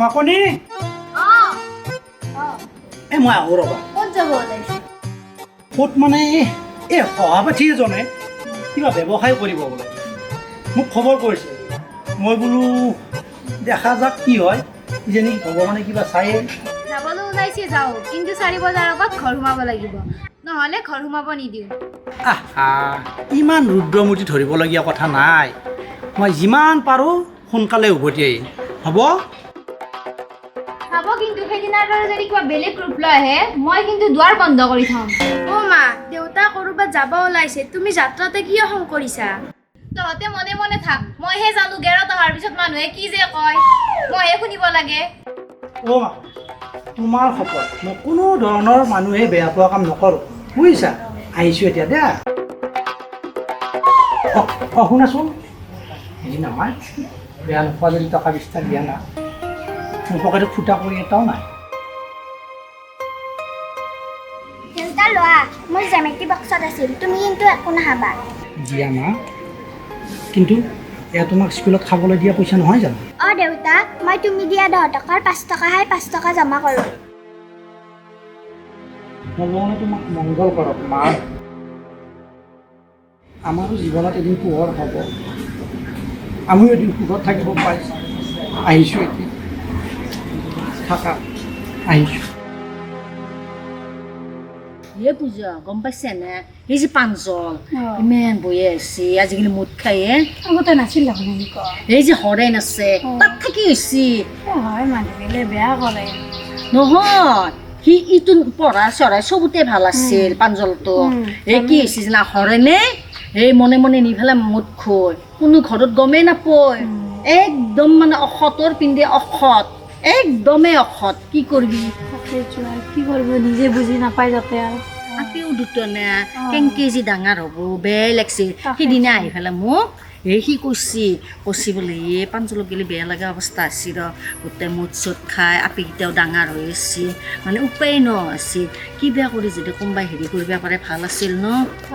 মাকনি মই আহো ৰবা ক'ত যাব ওলাইছে ক'ত মানে এই সভাপাঠী এজনে কিবা ব্যৱসায় কৰিব বোলে মোক খবৰ কৰিছে মই বোলো দেখা যাক কি হয় কিজানি ভগৱানে কিবা চায়ে যাবলৈ ওলাইছে যাওঁ কিন্তু 4 বজাৰ আগত ঘৰ সোমাব লাগিব নহ'লে ঘৰ সোমাব নিদিওঁ ইমান ৰুদ্ৰমূৰ্তি ধৰিবলগীয়া কথা নাই মই যিমান পাৰোঁ সোনকালে উভতি আহিম হ'ব চাব কিন্তু সেইদিনাৰ দৰে যদি কিবা বেলেগ ৰূপ লৈ আহে মই কিন্তু দুৱাৰ বন্ধ কৰি থ'ম অ' মা দেউতা ক'ৰবাত যাব ওলাইছে তুমি যাত্ৰাতে কিয় খং কৰিছা তহঁতে মনে মনে থাক মইহে জানো গেৰত অহাৰ পিছত মানুহে কি যে কয় মইহে শুনিব লাগে অ' মা তোমাৰ শপত মই কোনো ধৰণৰ মানুহে বেয়া পোৱা কাম নকৰোঁ বুজিছা আহিছোঁ এতিয়া দে শুনাচোন হেৰি নহয় বেয়া নোপোৱা যদি টকা 20টা দিয়া না মোৰ পকেটত ফুটা কৰি এটাও নাই দেউতা লোৱা মোৰ জ্যামিতি বক্সত আছিল তুমি কিন্তু একো নাখাবা দিয়া মা কিন্তু এয়া তোমাক স্কুলত খাবলৈ দিয়া পইচা নহয় জানো অ দেউতা মই তুমি দিয়া 10 টকাৰ 5 টকা খাই 5 টকা জমা কৰোঁ ভগৱানে তোমাক মংগল কৰক মা আমাৰো জীৱনত এদিন পোহৰ হ'ব আমিও এদিন সুখত থাকিব পাৰিছোঁ আহিছোঁ এতিয়া থাকা আহিছোঁ হে পূজা গম পাইছে নে এই যে পাঞ্জল ইমান বহি আছে আজিকালি মুঠ খায়ে আগতে নাছিল দেখোন এনেকুৱা এই যে হৰেণ আছে তাত থাকি হৈছে হয় মানুহে বেয়া কৰে নহয় সি ইটো পঢ়া চঢ়াই চবতে ভাল আছিল পাঞ্জলটো এই কি হৈছে জানা হৰেণে এই মনে মনে নি পেলাই মুঠ খোৱাই কোনো ঘৰত গমেই নাপায় একদম মানে অসতৰ পিন্ধে অসত একদমেই অসত কি কৰিবি কি কৰিব নিজে বুজি নাপায় যাতে আৰু আপিও দুটনে কেনেকে যে ডাঙৰ হ'ব বেয়া লাগছে সেইদিনা আহি পেলাই মোক সি কৈছি বোলে এই পাঞ্জলক গেলি বেয়া লগা অৱস্থা আছে ৰ গোটেই মুঠ চুট খাই আপিকেইটাও ডাঙৰ হৈ আছে মানে উপায় ন আছিল কিবা কৰি যদি কোনোবাই হেৰি কৰিব পাৰে ভাল আছিল ন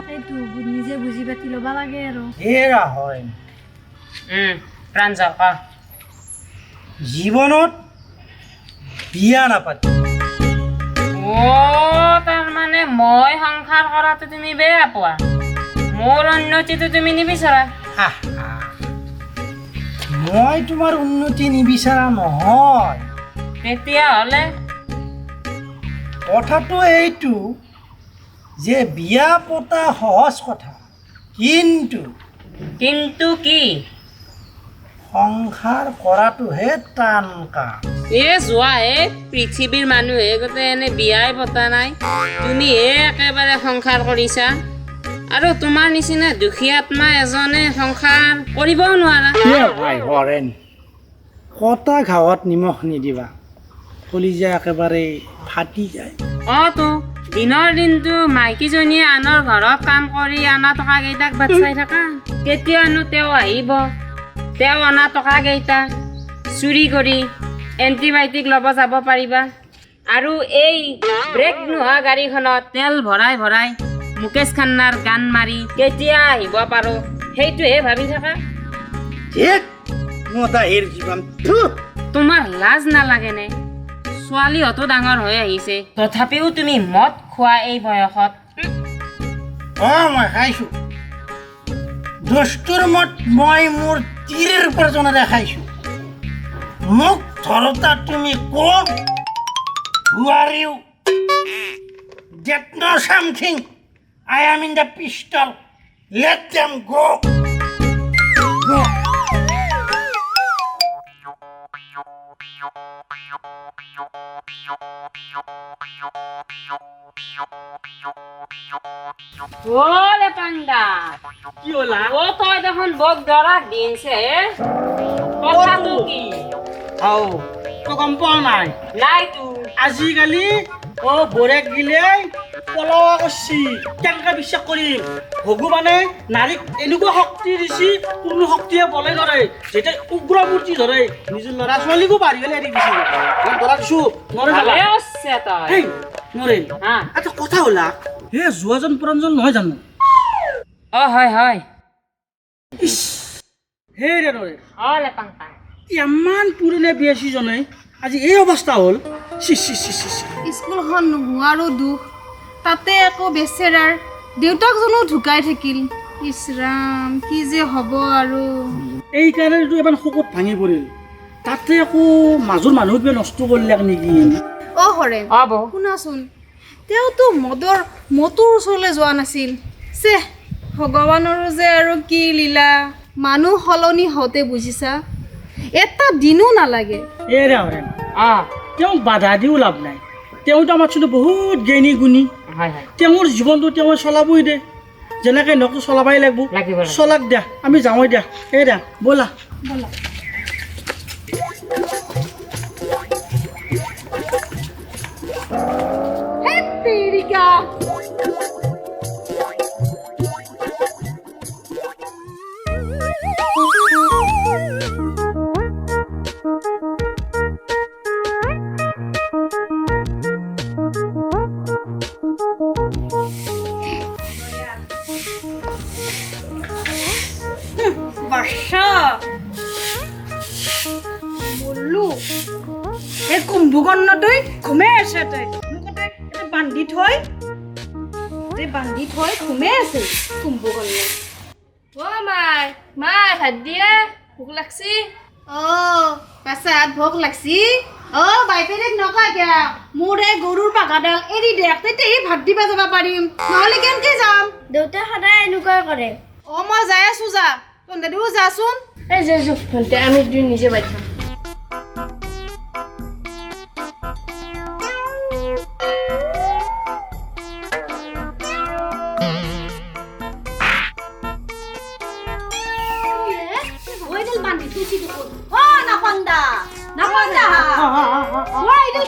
সেইটো নিজে বুজি পাতি ল'ব লাগে আৰু এৰা হয় প্ৰাঞ্জল জীৱনত বিয়া নাপাতি তাৰমানে মই সংসাৰ কৰাটো তুমি বেয়া পোৱা মোৰ উন্নতিটো তুমি নিবিচাৰা মই তোমাৰ উন্নতি নিবিচাৰা নহয় তেতিয়াহ'লে কথাটো এইটো যে বিয়া পতা সহজ কথা কিন্তু কি সংসাৰ কৰাটোহে টান কাম যোৱা পৃথিৱীৰ মানুহে গোটেই এনে বিয়াই পতা নাই তুমিহে একেবাৰে সংসাৰ কৰিছা আৰু তোমাৰ নিচিনা দুখী আত্মা এজনে সংসাৰ কৰিবও নোৱাৰা হৰেণ কটা ঘাৱত নিমখ নিদিবা কলিজা একেবাৰে ফাটি যায় তো দিনৰ দিনটো মাইকীজনীয়ে আনৰ ঘৰত কাম কৰি অনা টকা কেইটাক বাট চাই থাকা কেতিয়ানো তেওঁ আহিব তেওঁ অনা টকা কেইটা চুৰি কৰি এণ্টিবায়'টিক ল'ব যাব পাৰিবা আৰু এই ব্ৰেক নোহোৱা গাড়ীখনত তেল ভৰাই ভৰাই মুকেশ খান্নাৰ গান মাৰি কেতিয়া আহিব পাৰোঁ সেইটোহে ভাবি থাকা তোমাৰ লাজ নালাগেনে ছোৱালীহঁতো ডাঙৰ হৈ আহিছে তথাপিও তুমি মদ খোৱা এই বয়সত মই খাইছোঁ দস্তুৰ মত মই মোৰ তিৰিৰ উপাৰ্জনেৰে খাইছোঁ মোক ধৰোঁতা তুমি কোন Who are you? Get know something. I am in the pistol. Let them go. Go. ওলে পাণ্ডা কি হলা তই দেখোন বৰ দৰাক দিছে কথাটো কি তো গম পোৱা নাই নাইতো আজিকালি বৰেক গিলে পলোৱা কৰছি কেনেকৈ বিশ্বাস কৰিম ভগৱানে নাৰীক এনেকুৱা শক্তি দিছি কোনো শক্তিয়ে বলে ধৰে যেতিয়া উগ্ৰমূৰ্তি ধৰে নিজৰ ল'ৰা ছোৱালীকো বাঢ়ি গ'লে এৰি দিছে ধৰা দিছোঁ নৰে এটা কথা হ'লা হে যোৱাজন পুৰণজন নহয় জানো হয় হে ৰে নৰে ওলে পাণ্ডা ইমান পুৰণা বিয়া সিজনে আজি এই অৱস্থা হ'ল C C C C C স্কুলখন নোহোৱাৰো দুখ তাতে আকৌ বেচেৰাৰ দেউতাকজনো ঢুকাই থাকিল ইছৰাম কি যে হ'ব আৰু এইকাৰণেতো এবাৰ শকত ভাঙি পৰিল তাতে আকৌ মাজৰ মানুহ কিবা নষ্ট কৰিলে নেকি অ হৰেণ শুনাচোন তেওঁতো মতৰ ওচৰলৈ যোৱা নাছিল চে ভগৱানৰো যে আৰু কি লীলা মানুহ সলনি হওঁতে বুজিছা এটা দিনো নালাগে এৰে হৰেণ তেওঁক বাধা দিও লাভ নাই তেওঁতো আমাৰ চোন বহুত জ্ঞানী গুণী তেওঁৰ জীৱনটো তেওঁ চলাবই দে যেনেকৈ নকটো চলাবই লাগিব চলাক দিয়া আমি যাওঁই দিয়া এই দিয়া ব'লা এই কুম্ভকৰ্ণটোই ঘুমাই আছে তই মুখতে এটা বান্ধি থৈ ঘুমাই আছে কুম্ভকৰ্ণ অ মাই ভাত দিয়া ভোক লাগছি অ পাছা ভোক লাগছি অ বাইপেৰেক নকা কিয়া মোৰ এই গৰুৰ পাঘাডাল এৰি দে তেতিয়াহে ভাত দিবা যাব পাৰিম নহ'লে কেনেকৈ যাম দেউতাই সদায় এনেকুৱাই কৰে অ মই যাই আছো যা তহঁতেও যাচোন এই যে ভণ্টি আমি দুই নিজে বাইঠাম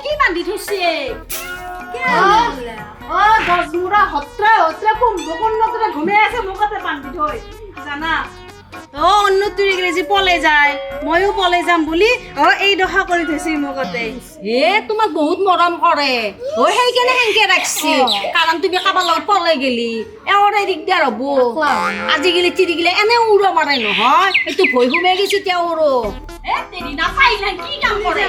কি বান্ধি থৈছে গছমূৰা সত্ৰা কুম্ভকৰ্ণটোৰে ঘুমাই আছে মুখতে বান্ধি থৈ জানা অ অন্য তুৰি পলাই যায় ময়ো পলাই যাম বুলি এই দশা কৰি থৈছে মুখতে তোমাক বহুত মৰম কৰে সেইকাৰণে সেনেকে ৰাখছি কাৰণ তুমি কাৰোবাৰ লগত পলাই গেলি এওঁৰে দিগদাৰ হ'ব আজিকালি তিৰি গেলে এনে উৰ মাৰে নহয় এইটো ভয় সোমাই গৈছে তেওঁৰো কি কাম কৰে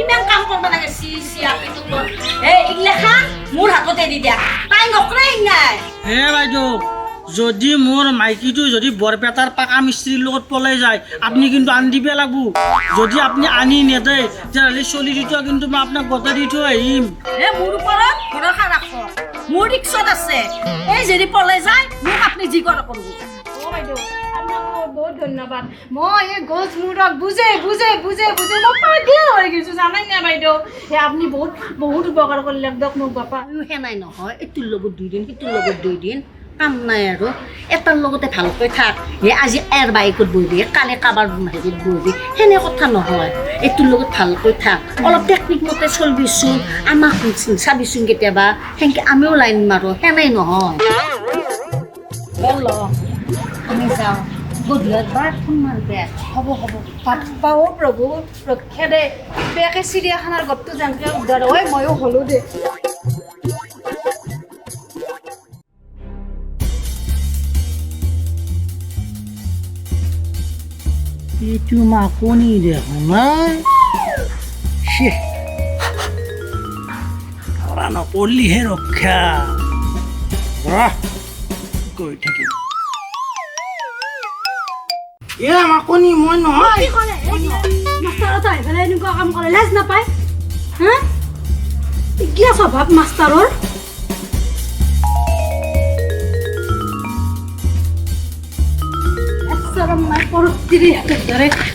ইমান কাম কৰিব লাগে এইগিলা মোৰ হাততে দি দিয়া তাই নকৰে নাই হে বাইদেউ যদি মোৰ মাইকীটো যদি বৰপেটাৰ পাকা মিস্ত্ৰীৰ লগত পলাই যায় আপুনি কিন্তু আনি দিব লাগিব যদি আপুনি আনি নেদে তেতিয়াহ'লে চলি দুটা কিন্তু মই আপোনাক গতাই দি থৈ আহিম মোৰ ওপৰত ভৰসা ৰাখক মোৰ ৰিক্সত আছে এই যদি পলাই যায় মোক আপুনি যি কৰে কৰিব বাইদেউ বহুত ধন্যবাদ মই এই গছ মূৰক বুজে মই পাগলা হৈ গৈছোঁ জানাই না বাইদেউ আপুনি বহুত উপকাৰ কৰিলে দিয়ক মোক বাপা সেনাই নহয় এইটোৰ লগত 2 দিন সিটোৰ লগত 2 দিন কাম নাই আৰু এটাৰ লগতে ভালকৈ থাক আজি এৰ বাইকত বহিবি কালি কাৰোবাৰ হেৰিত বহিবি সেনে কথা নহয় এইটোৰ লগত ভালকৈ থাক অলপ টেকনিক মতে চলিবিচোন আমাক চাবিচোন কেতিয়াবা সেনেকৈ আমিও লাইন মাৰোঁ সেনাই নহয় আমি যাওঁ গধূলিত বাৰ ফোন মাৰিবে হ'ব ভাত পাওঁ প্ৰভু ৰক্ষা দে বেয়াকে চিৰিয়াখানাৰ গপটো যেনেকৈ উদ্ধাৰ হয় ময়ো হ'লো দে এইটো মাকনি দেখোন নাই ধৰা নপৰিলিহে ৰক্ষা গৈ থাকিম মাকনি মই নহয় এনেকুৱা কাম কৰে লাজ নাপায় হা কিয় স্বভাৱ মাষ্টাৰৰ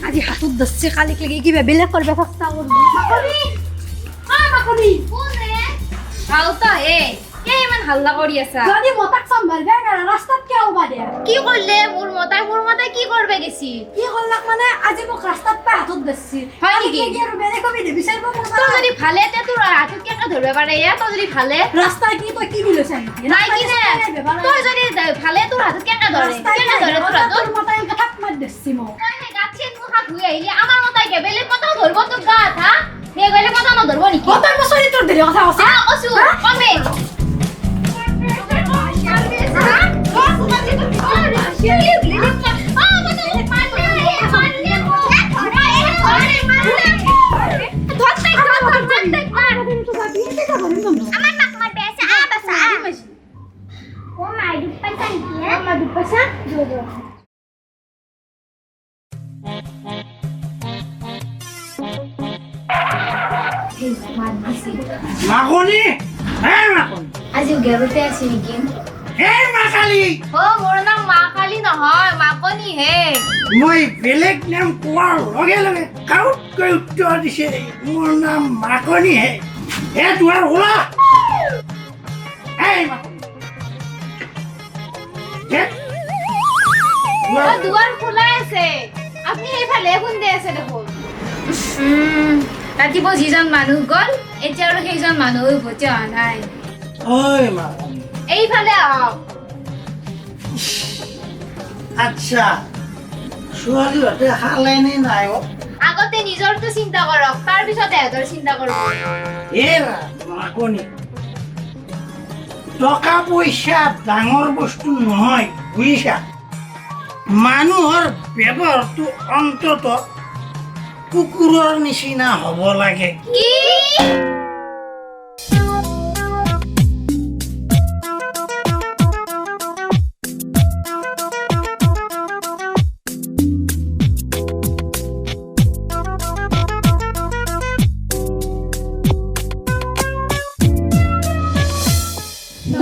আজি হাতত ধৰছে কালি লেগে কিবা বেলেগ কৰবে চেষ্টা কৰবো ইমান হাল্লা কৰি আছা যদি মতাক চম্ভালবে ৰাস্তাত কেউ বাদে কি কৰলে মোৰ মতাই কি করবে গেছি কি করলাক মানে আজি মোক রাস্তাত পাই হাতত ধরছি হয় নেকি আর বেলেগ কবি দে বিচারব তো যদি ভালে তে তোর হাতত কেকা ধরবে পারে তো যদি ভালে রাস্তায় কি তো কি দিলছেন নাই কি নে তুই যদি ভালে তোর হাতত কেকা ধরে তোর হাতত মতাই থাক মার দিছি মো গাছে তো হাত ধুই আইলি আমার মতাই কে বেলে কথা ধরব তো গাত হ্যাঁ হে গলে কথা না ধরব নি কত বছরই তোর দিলে কথা আছে অসু কমে মাত দিছি মাকনি হে মাকনি আজি গেৰতে আছে নেকি হে মাকালি মোৰ নাম মা কালী নহয় মাকনি হে মই বেলেগ নাম কোৱাৰ লগে লগে কাউতকৈ উত্তৰ দিছে মোৰ নাম মাকনি হে হে দুৱাৰ ওলা হে মাকনি হে দুৱাৰ খোলা আছে আপুনি এইফালে খুন্দে আছে দেখোন ৰাতিপুৱা যিজন মানুহ গ'ল এতিয়া আৰু সেইজন মানুহ উভতি অহা নাই ঐ মাকনি এইফালে আহক আচ্ছা ছোৱালীহঁতে খালে নে নাই আগতে নিজৰটো চিন্তা কৰক তাৰপিছত এহঁতৰ চিন্তা কৰক এৰা মাকনি টকা পইচা ডাঙৰ বস্তু নহয় বুজিছা মানুহৰ ব্যৱহাৰটো অন্তত কুকুৰৰ নিচিনা হ'ব লাগে কি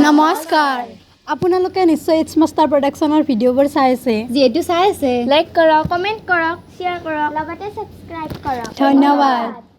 নমস্কাৰ আপোনালোকে নিশ্চয় ইটছ মাষ্টাৰ প্ৰডাকশ্যনৰ ভিডিঅ'বোৰ চাই আছে যিহেতু চাই আছে লাইক কৰক কমেণ্ট কৰক শ্বেয়াৰ কৰক লগতে ছাবস্ক্ৰাইব কৰক ধন্যবাদ